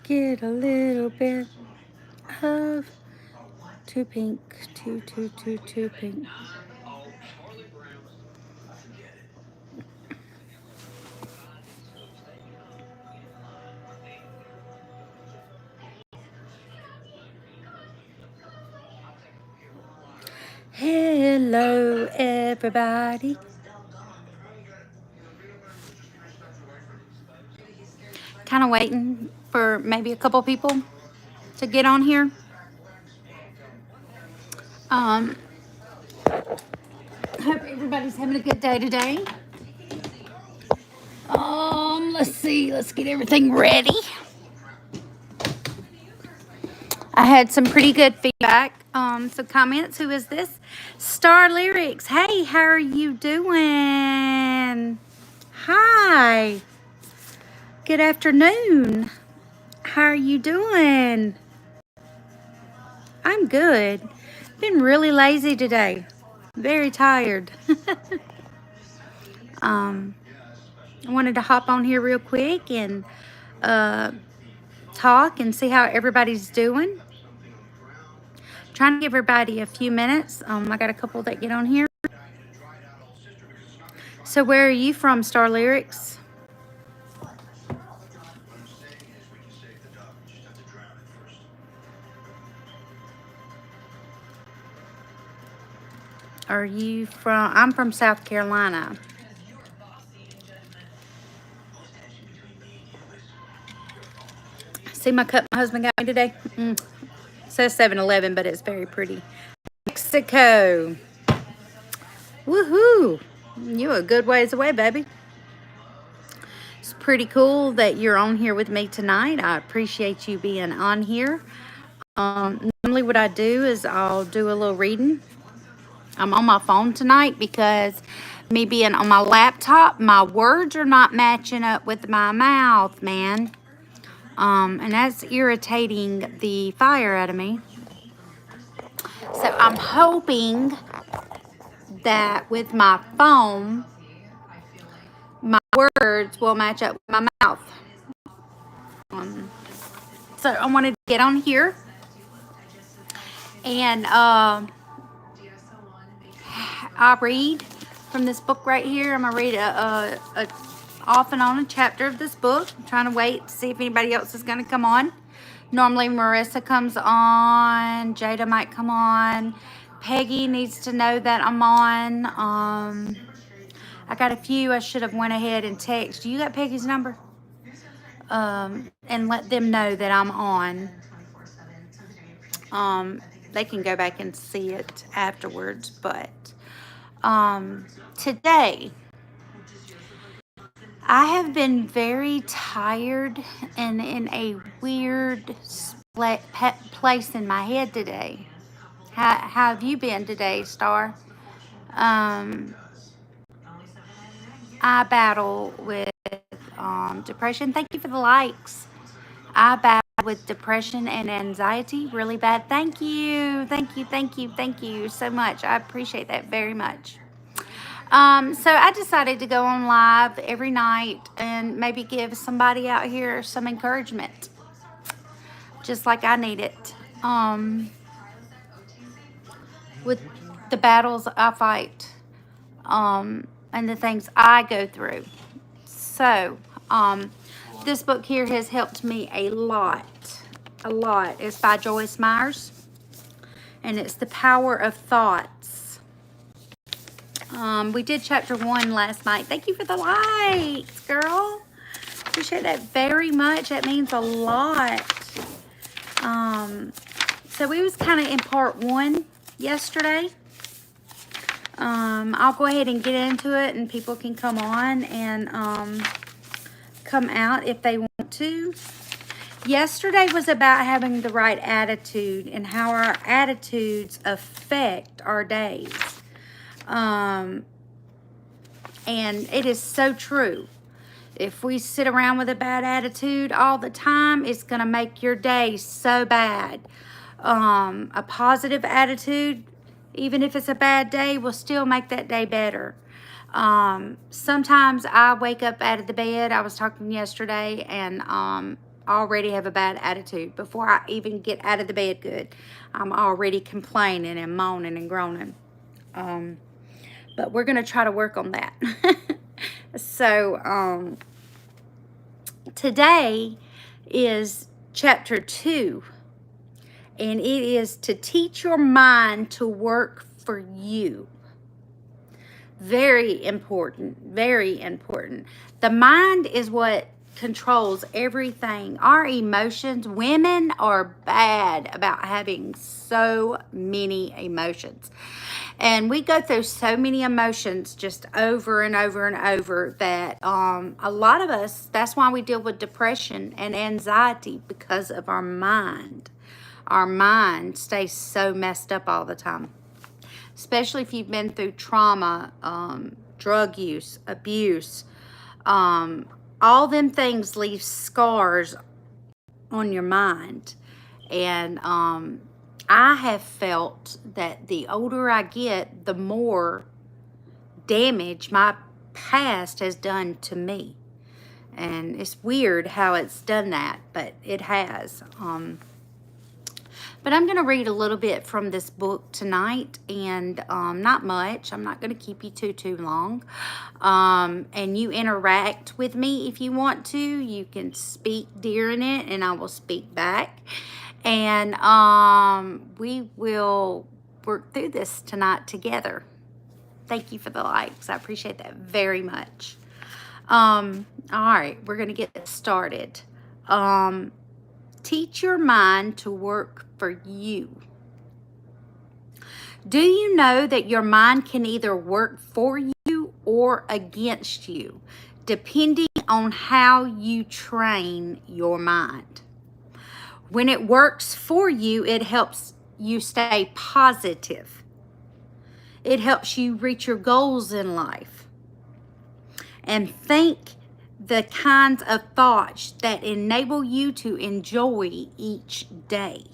Get a little bit of too pink, too pink. Hello, everybody. Kind of waiting for maybe a couple people to get on here. Hope everybody's having a good day today. Let's see. Let's get everything ready. I had some pretty good feedback. Some comments. Who is this? Star Lyrics. Hey, how are you doing? Hi. Good afternoon. How are you doing? I'm good. Been really lazy today. Very tired. I wanted to hop on here real quick and talk and see how everybody's doing. Trying to give everybody a few minutes. I got a couple that get on here. So where are you from, Star Lyrics? Are you from? I'm from South Carolina. See my cup my husband got me today? Says 7-Eleven, but it's very pretty. Mexico. Woohoo! You a good ways away, baby. It's pretty cool that you're on here with me tonight. I appreciate you being on here. Normally what I do is I'll do a little reading. I'm on my phone tonight because me being on my laptop, my words are not matching up with my mouth, man. And that's irritating the fire out of me. So I'm hoping that with my phone, my words will match up with my mouth. So I wanted to get on here and I'll read from this book right here. I'm gonna read a off and on a chapter of this book. I'm trying to wait to see if anybody else is gonna come on. Normally Marissa comes on, Jada might come on, Peggy needs to know that I'm on. I got a few I should have went ahead and text. You got Peggy's number? And let them know that I'm on. They can go back and see it afterwards, but today I have been very tired and in a weird place in my head today. How have you been today, Star? I battle with depression. Thank you for the likes. I battle with depression and anxiety really bad. Thank you. Thank you. Thank you. Thank you so much. I appreciate that very much. So I decided to go on live every night and maybe give somebody out here some encouragement, just like I need it. With the battles I fight, and the things I go through. So, this book here has helped me a lot. A lot. It's by Joyce Myers, and it's The Power of Thoughts. We did chapter 1 last night. Thank you for the likes, girl. Appreciate that very much. That means a lot. So we was kind of in part 1 yesterday. I'll go ahead and get into it, and people can come on and come out if they want to. Yesterday was about having the right attitude and how our attitudes affect our days. And it is so true. If we sit around with a bad attitude all the time, it's going to make your day so bad. A positive attitude, even if it's a bad day, will still make that day better. Sometimes I wake up out of the bed. I was talking yesterday, and already have a bad attitude. Before I even get out of the bed good, I'm already complaining and moaning and groaning. But we're going to try to work on that. So, today is chapter 2, and it is to teach your mind to work for you. Very important, very important. The mind is what controls everything. Our emotions, women are bad about having so many emotions. And we go through so many emotions just over and over and over that a lot of us, that's why we deal with depression and anxiety, because of our mind. Our mind stays so messed up all the time. Especially if you've been through trauma, drug use, abuse. All them things leave scars on your mind. And I have felt that the older I get, the more damage my past has done to me. And it's weird how it's done that, but it has. But I'm going to read a little bit from this book tonight, and not much. I'm not going to keep you too long. And you interact with me if you want to. You can speak during it, and I will speak back. And we will work through this tonight together. Thank you for the likes. I appreciate that very much. All right, we're going to get started. Teach your mind to work for you. Do you know that your mind can either work for you or against you, depending on how you train your mind? When it works for you, it helps you stay positive. It helps you reach your goals in life. And think the kinds of thoughts that enable you to enjoy each day.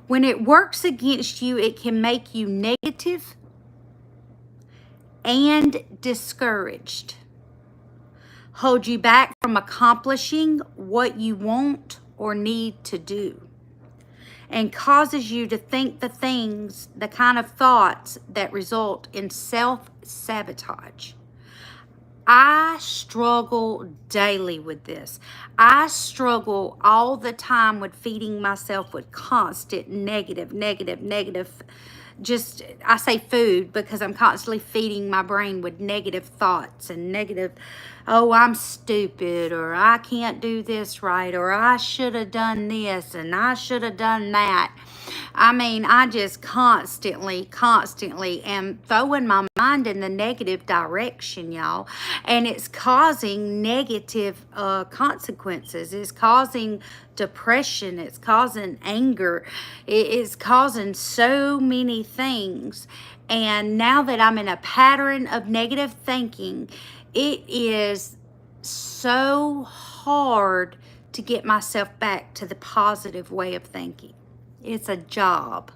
When it works against you, it can make you negative and discouraged, hold you back from accomplishing what you want or need to do, and causes you to think the kind of thoughts that result in self-sabotage. I struggle daily with this. I struggle all the time with feeding myself with constant negative. Just, I say food because I'm constantly feeding my brain with negative thoughts and negative, oh, I'm stupid, or I can't do this right, or I should have done this and I should have done that. I mean, I just constantly am throwing my mind in the negative direction, y'all. And it's causing negative consequences. It's causing depression. It's causing anger. It's causing so many things. And now that I'm in a pattern of negative thinking, it is so hard to get myself back to the positive way of thinking. It's a job.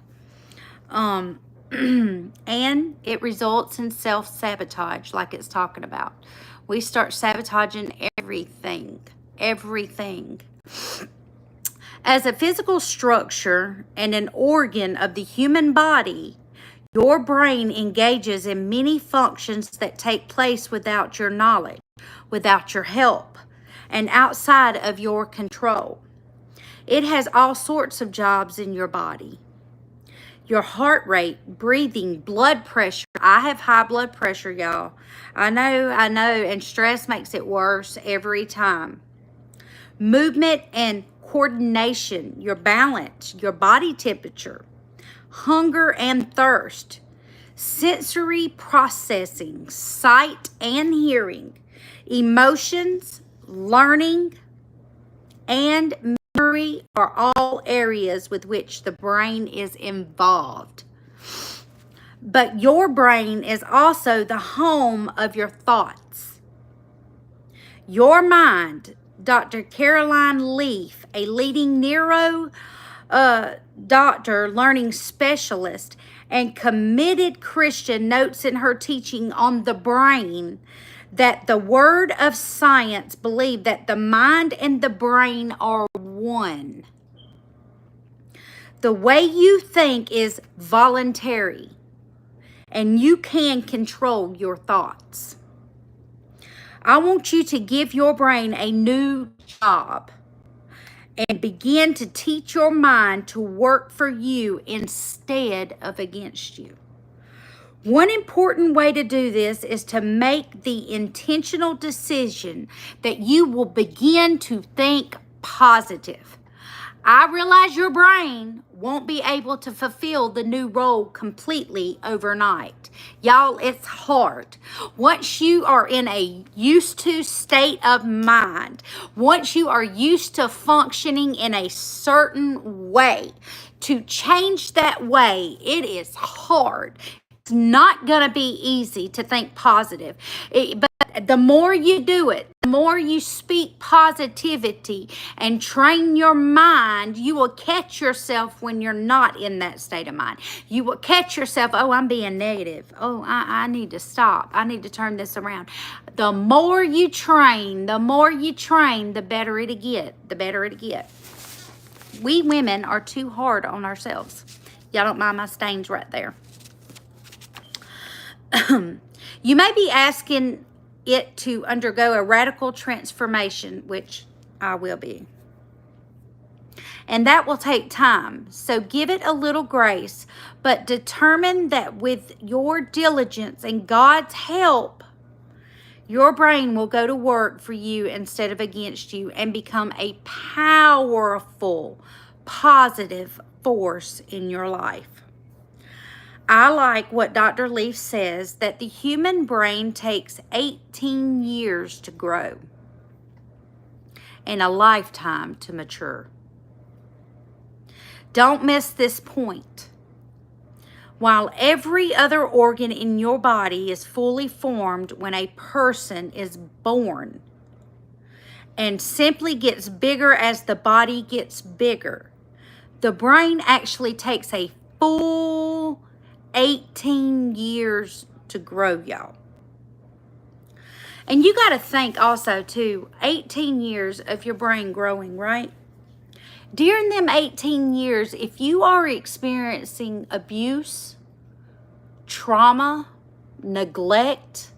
And it results in self-sabotage, like it's talking about. We start sabotaging everything. As a physical structure and an organ of the human body, your brain engages in many functions that take place without your knowledge, without your help, and outside of your control. It has all sorts of jobs in your body. Your heart rate, breathing, blood pressure. I have high blood pressure, y'all. I know, and stress makes it worse every time. Movement and coordination, your balance, your body temperature, hunger and thirst, sensory processing, sight and hearing, emotions, learning, and memory are all areas with which the brain is involved. But your brain is also the home of your thoughts. Your mind, Dr. Caroline Leaf, a leading neuro doctor, learning specialist, and committed Christian, notes in her teaching on the brain that the word of science believe that the mind and the brain are one. The way you think is voluntary, and you can control your thoughts. I want you to give your brain a new job and begin to teach your mind to work for you instead of against you. One important way to do this is to make the intentional decision that you will begin to think positive. I realize your brain won't be able to fulfill the new role completely overnight. Y'all, it's hard. Once you are in a used to state of mind, once you are used to functioning in a certain way, to change that way, it is hard. It's not going to be easy to think positive. But the more you do it, the more you speak positivity and train your mind, you will catch yourself when you're not in that state of mind. You will catch yourself, oh, I'm being negative. Oh, I need to stop. I need to turn this around. The more you train, the better it'll get. The better it'll get. We women are too hard on ourselves. Y'all don't mind my stains right there. You may be asking it to undergo a radical transformation, which I will be. And that will take time. So give it a little grace, but determine that with your diligence and God's help, your brain will go to work for you instead of against you and become a powerful, positive force in your life. I like what Dr. Leaf says, that the human brain takes 18 years to grow and a lifetime to mature. Don't miss this point. While every other organ in your body is fully formed when a person is born and simply gets bigger as the body gets bigger, the brain actually takes a full 18 years to grow, y'all. And you got to think also, too, 18 years of your brain growing, right? During them 18 years, if you are experiencing abuse, trauma, neglect,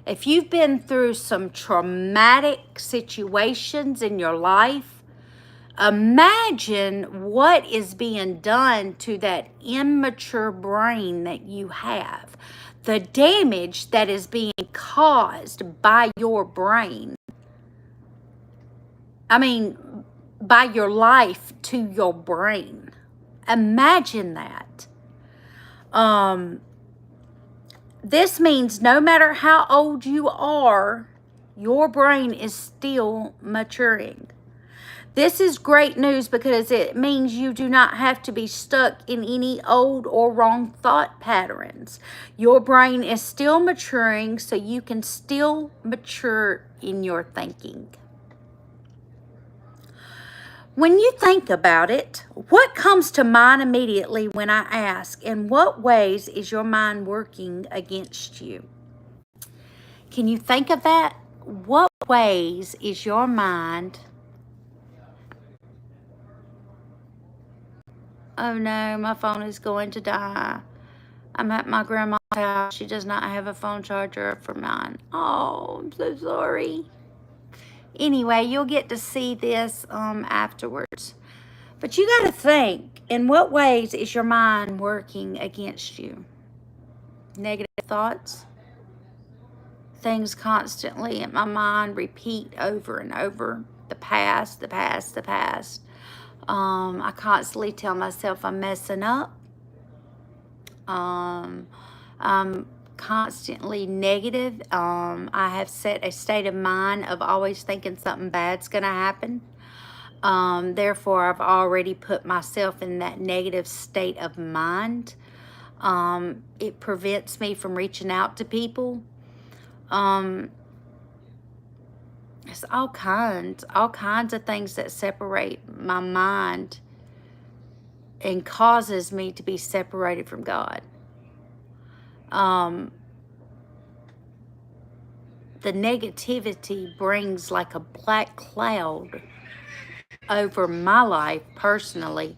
if you've been through some traumatic situations in your life, imagine what is being done to that immature brain that you have. The damage that is being caused by your brain. I mean, by your life to your brain. Imagine that. This means no matter how old you are, your brain is still maturing. This is great news because it means you do not have to be stuck in any old or wrong thought patterns. Your brain is still maturing, so you can still mature in your thinking. When you think about it, what comes to mind immediately when I ask, in what ways is your mind working against you? Can you think of that? What ways is your mind? Oh no, my phone is going to die. I'm at my grandma's house. She does not have a phone charger for mine. Oh, I'm so sorry. Anyway, you'll get to see this afterwards. But you got to think, in what ways is your mind working against you? Negative thoughts? Things constantly in my mind repeat over and over. The past, the past, the past. I constantly tell myself I'm messing up. I'm constantly negative. I have set a state of mind of always thinking something bad's going to happen. Therefore, I've already put myself in that negative state of mind. It prevents me from reaching out to people. It's all kinds of things that separate my mind and causes me to be separated from God. the negativity brings like a black cloud over my life personally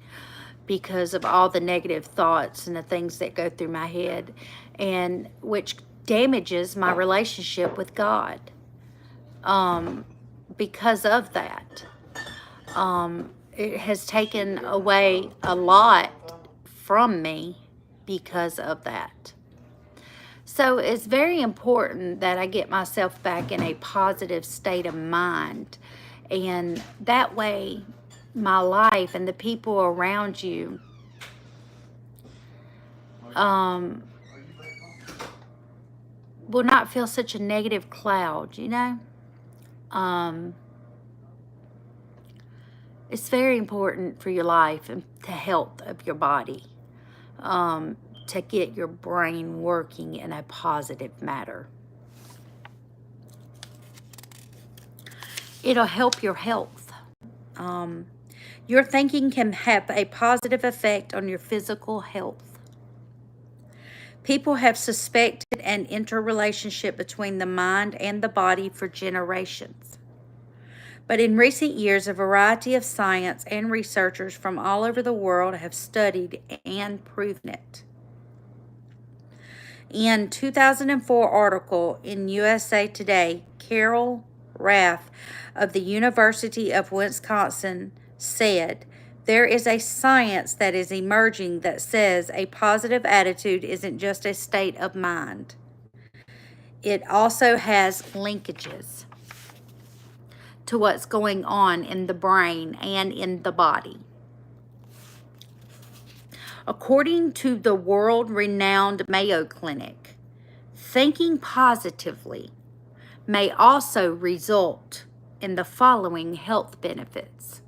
because of all the negative thoughts and the things that go through my head, and which damages my relationship with God. Because of that, it has taken away a lot from me because of that. So it's very important that I get myself back in a positive state of mind. And that way, my life and the people around you will not feel such a negative cloud, you know? It's very important for your life and the health of your body, to get your brain working in a positive manner. It'll help your health. Your thinking can have a positive effect on your physical health. People have suspected an interrelationship between the mind and the body for generations. But in recent years, a variety of science and researchers from all over the world have studied and proven it. In 2004 article in USA Today, Carol Rath of the University of Wisconsin said, "There is a science that is emerging that says a positive attitude isn't just a state of mind. It also has linkages to what's going on in the brain and in the body." According to the world-renowned Mayo Clinic, thinking positively may also result in the following health benefits: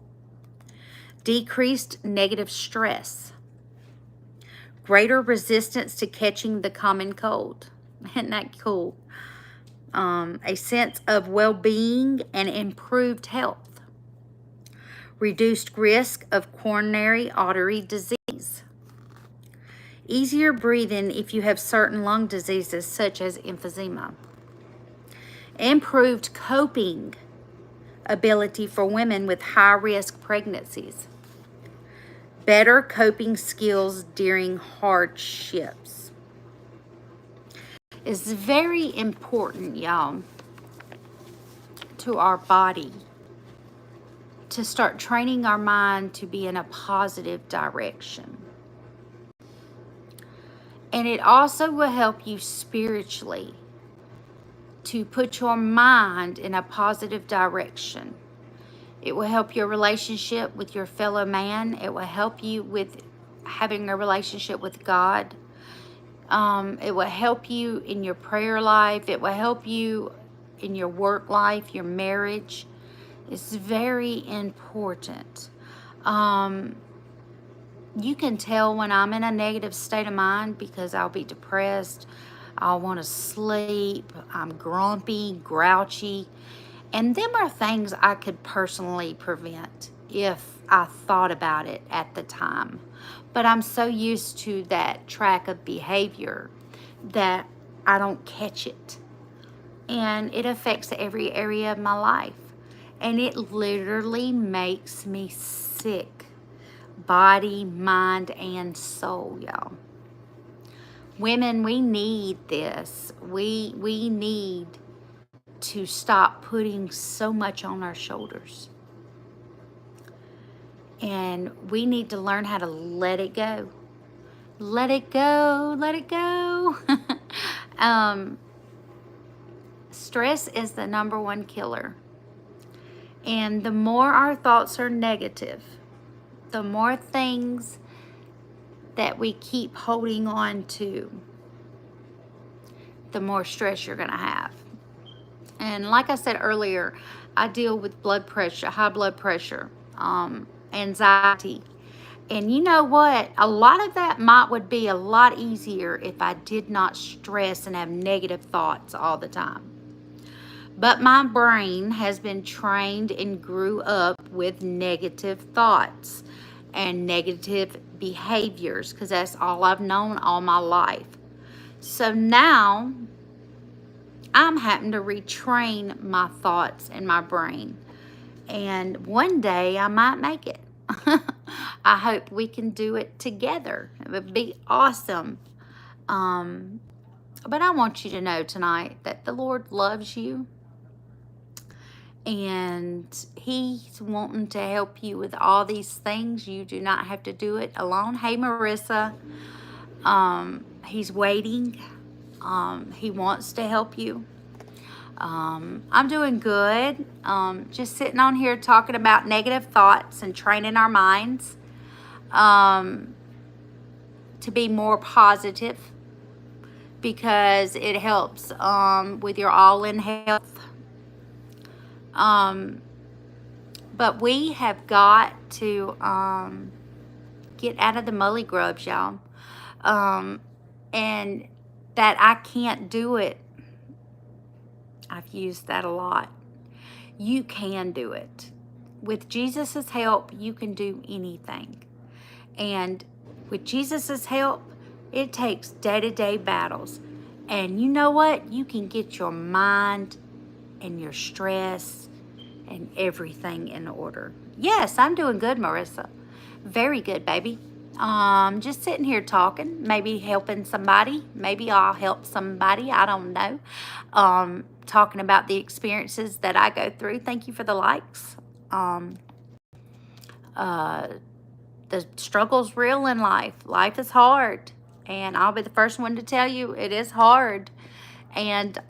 decreased negative stress, greater resistance to catching the common cold. Isn't that cool? A sense of well-being and improved health, reduced risk of coronary artery disease, easier breathing if you have certain lung diseases such as emphysema, improved coping ability for women with high-risk pregnancies, better coping skills during hardships. It's very important, y'all, to our body to start training our mind to be in a positive direction. And it also will help you spiritually to put your mind in a positive direction. It will help your relationship with your fellow man. It will help you with having a relationship with God. It will help you in your prayer life. It will help you in your work life, your marriage. It's very important. You can tell when I'm in a negative state of mind because I'll be depressed. I'll want to sleep. I'm grumpy, grouchy. And them are things I could personally prevent if I thought about it at the time. But I'm so used to that track of behavior that I don't catch it. And it affects every area of my life. And it literally makes me sick. Body, mind, and soul, y'all. Women, we need this. We need to stop putting so much on our shoulders. And we need to learn how to let it go. Let it go, let it go. Stress is the #1 killer. And the more our thoughts are negative, the more things that we keep holding on to, the more stress you're going to have. And like I said earlier, I deal with blood pressure, high blood pressure, anxiety. And you know what? A lot of that would be a lot easier if I did not stress and have negative thoughts all the time. But my brain has been trained and grew up with negative thoughts and negative behaviors because that's all I've known all my life. So now I'm having to retrain my thoughts and my brain. And one day I might make it. I hope we can do it together. It would be awesome. But I want you to know tonight that the Lord loves you, and He's wanting to help you with all these things. You do not have to do it alone. Hey, Marissa. He's waiting. He wants to help you. I'm doing good. Just sitting on here talking about negative thoughts and training our minds to be more positive, because it helps with your all-in health. But we have got to get out of the mully grubs, y'all. And that I can't do it. I've used that a lot. You can do it. With Jesus' help, you can do anything. And with Jesus' help, it takes day-to-day battles. And you know what? You can get your mind and your stress and everything in order. Yes, I'm doing good, Marissa. Very good, baby. Just sitting here talking, maybe helping somebody. Maybe I'll help somebody. I don't know. Talking about the experiences that I go through. Thank you for the likes. The struggle's real in life. Life is hard. And I'll be the first one to tell you it is hard. And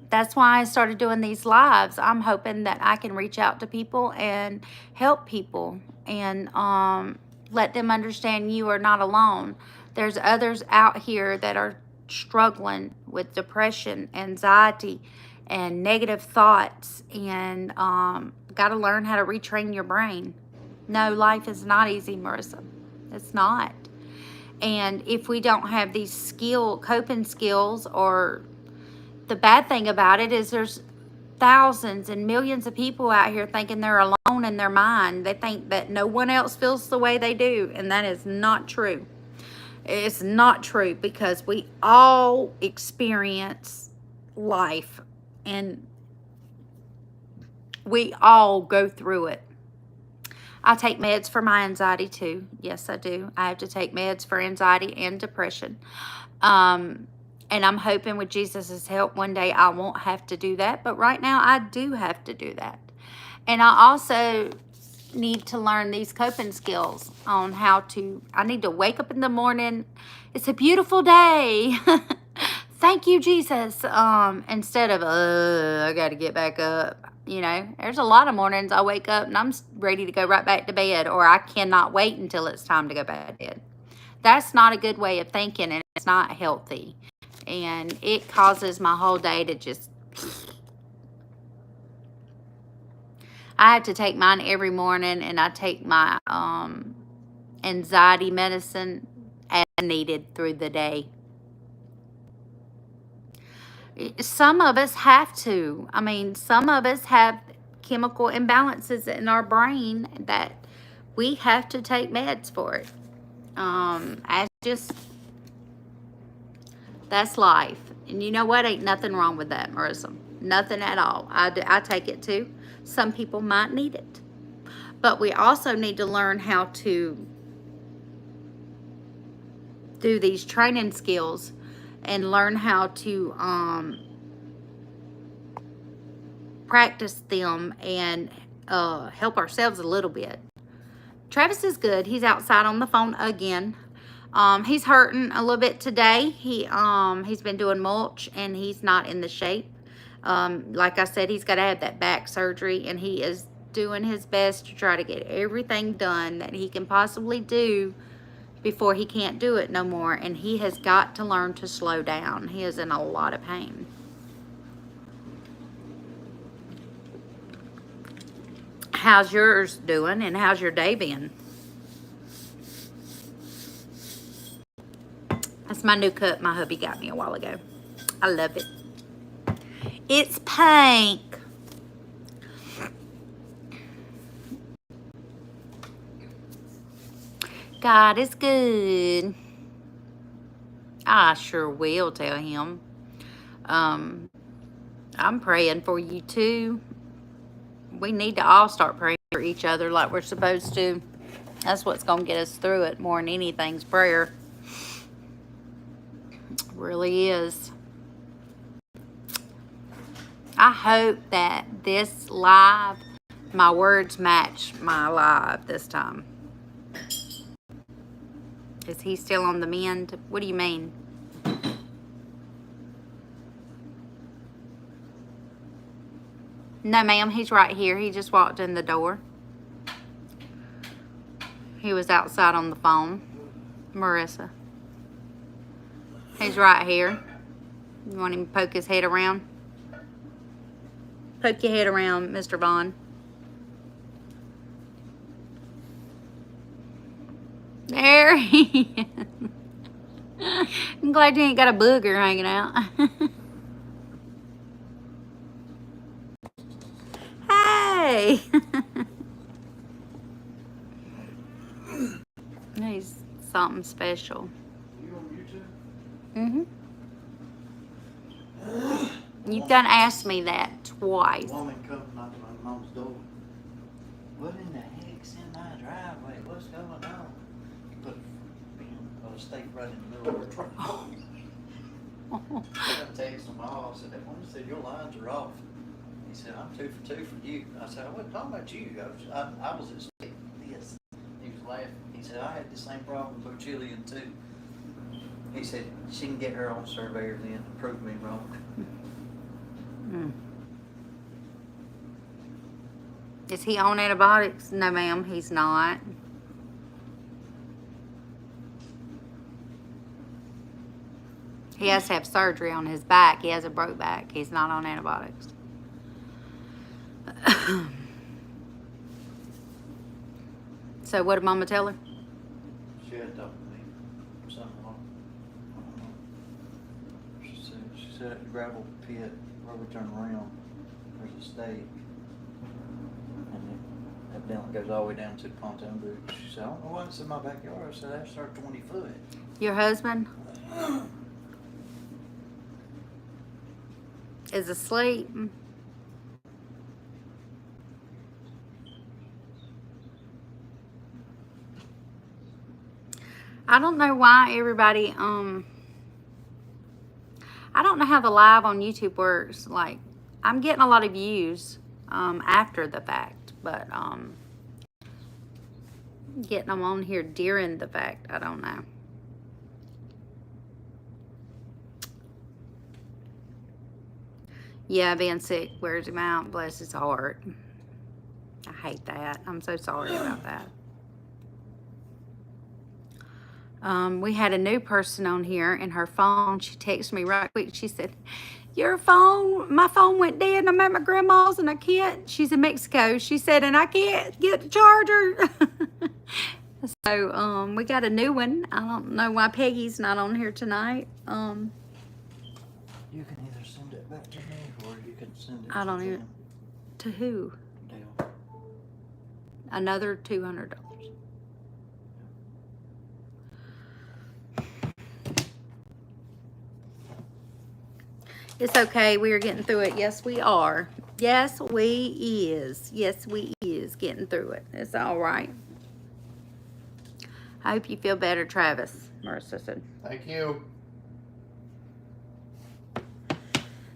that's why I started doing these lives. I'm hoping that I can reach out to people and help people and let them understand you are not alone. There's others out here that are struggling with depression, anxiety, and negative thoughts, and got to learn how to retrain your brain. No, life is not easy, Marissa. It's not. And if we don't have these coping skills, or the bad thing about it is there's thousands and millions of people out here thinking they're alone in their mind. They think that no one else feels the way they do, and that is not true. It's not true, because we all experience life, and we all go through it. I take meds for my anxiety too. Yes, I do. I have to take meds for anxiety and depression. And I'm hoping with Jesus' help one day I won't have to do that. But right now I do have to do that. And I also need to learn these coping skills on how to, I need to wake up in the morning. It's a beautiful day. Thank you, Jesus. Instead of, I got to get back up. You know, there's a lot of mornings I wake up and I'm ready to go right back to bed, or I cannot wait until it's time to go back to bed. That's not a good way of thinking, and it's not healthy. And it causes my whole day to just... I have to take mine every morning, and I take my anxiety medicine as needed through the day. Some of us have to. I mean, some of us have chemical imbalances in our brain that we have to take meds for it. That's life. And you know what? Ain't nothing wrong with that, Marissa. Nothing at all. I take it too. Some people might need it. But we also need to learn how to do these training skills and learn how to practice them and help ourselves a little bit. Travis is good. He's outside on the phone again. He's hurting a little bit today. He's been doing mulch, and he's not in the shape. Like I said, he's got to have that back surgery, and he is doing his best to try to get everything done that he can possibly do before he can't do it no more. And he has got to learn to slow down. He is in a lot of pain. How's yours doing, and how's your day been? That's my new cup my hubby got me a while ago. I love it. It's pink. God is good. I sure will tell him. I'm praying for you too. We need to all start praying for each other like we're supposed to. That's what's going to get us through it more than anything's prayer. It really is. I hope that this live, my words match my live this time. Is he still on the mend? What do you mean? No, ma'am, he's right here. He just walked in the door. He was outside on the phone. Marissa. He's right here. You want him to poke his head around? Poke your head around, Mr. Vaughn. There he is. I'm glad you ain't got a booger hanging out. Hey! He's something special. You on Mm-hmm. You've done asked me that twice. A woman come knocking on mom's door. What in the heck's in my driveway? What's going on? Put a stake right in the middle of her truck. I text them all. I said, that woman said, your lines are off. He said, I'm 2 for 2 for you. I said, I wasn't talking about you. I was expecting this. He was laughing. He said, I had the same problem with Chillian too. He said, she can get her own surveyor then to prove me wrong. Mm. Is he on antibiotics? No, ma'am, he's not. He has to have surgery on his back. He has a broke back. He's not on antibiotics. So what did Mama tell her? She had talked to me. Something along. She said at the gravel pit where we turn around, there's a stake. And it evidently goes all the way down to the pontoon bridge. She said, I don't know what's in my backyard. I said, that's our 20 foot. Your husband is asleep. I don't know why everybody, I don't know how the live on YouTube works. Like, I'm getting a lot of views, after the fact, but, getting them on here during the fact, I don't know. Yeah, being sick wears him out. Bless his heart. I hate that. I'm so sorry about that. We had a new person on here, and her phone, she texted me right quick. She said, my phone went dead, and I'm at my grandma's, and I can't, she's in Mexico. She said, and I can't get the charger. So, we got a new one. I don't know why Peggy's not on here tonight. You can either send it back to me or you can send it I don't to even, them. to who? Dale. Another $200. It's okay. We are getting through it. Yes, we are. Yes, we is. Yes, we is getting through it. It's all right. I hope you feel better, Travis. Marissa said. Thank you.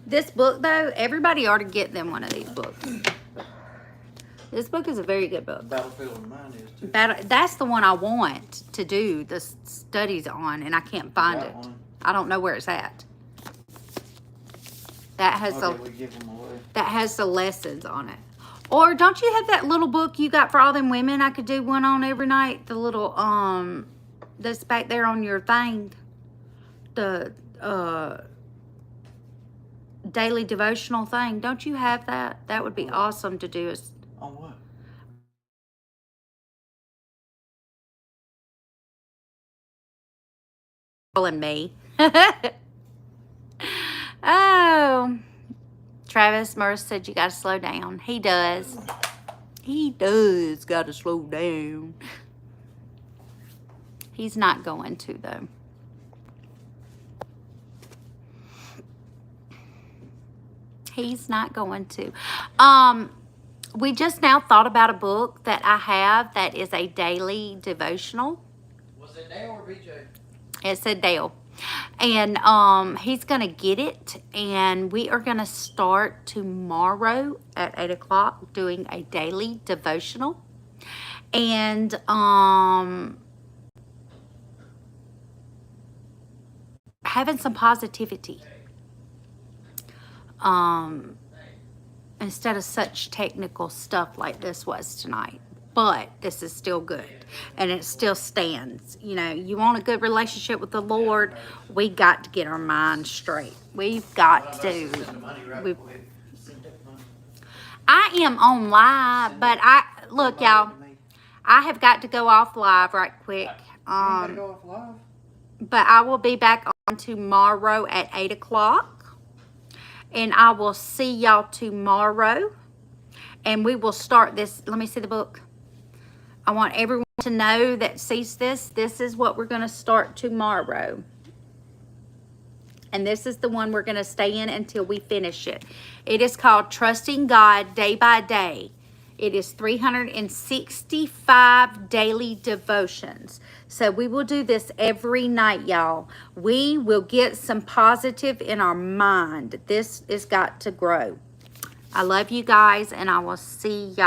This book, though, everybody ought to get them one of these books. This book is a very good book. Battlefield of Mind is too. That's the one I want to do the studies on, and I can't find it. One. I don't know where it's at. That has We give them away. that has the lessons on it. Or don't you have that little book you got for all them women? I could do one on every night. The little that's back there on your thing. The daily devotional thing. Don't you have that? That would be awesome to do. On what? And me. Oh, Travis Murph said you got to slow down. He does. He does got to slow down. He's not going to, though. He's not going to. We just now thought about a book that I have that is a daily devotional. Was it Dale or BJ? It said Dale. And he's going to get it. And we are going to start tomorrow at 8 o'clock doing a daily devotional. And having some positivity. Instead of such technical stuff like this was tonight. But this is still good. And it still stands. You know, you want a good relationship with the Lord, we got to get our mind straight. We've got to. I am on live, but look, y'all, I have got to go off live right quick. But I will be back on tomorrow at 8 o'clock. And I will see y'all tomorrow. And we will start this. Let me see the book. I want everyone to know that sees this. This is what we're going to start tomorrow. And this is the one we're going to stay in until we finish it. It is called Trusting God Day by Day. It is 365 daily devotions. So we will do this every night, y'all. We will get some positive in our mind. This has got to grow. I love you guys, and I will see y'all.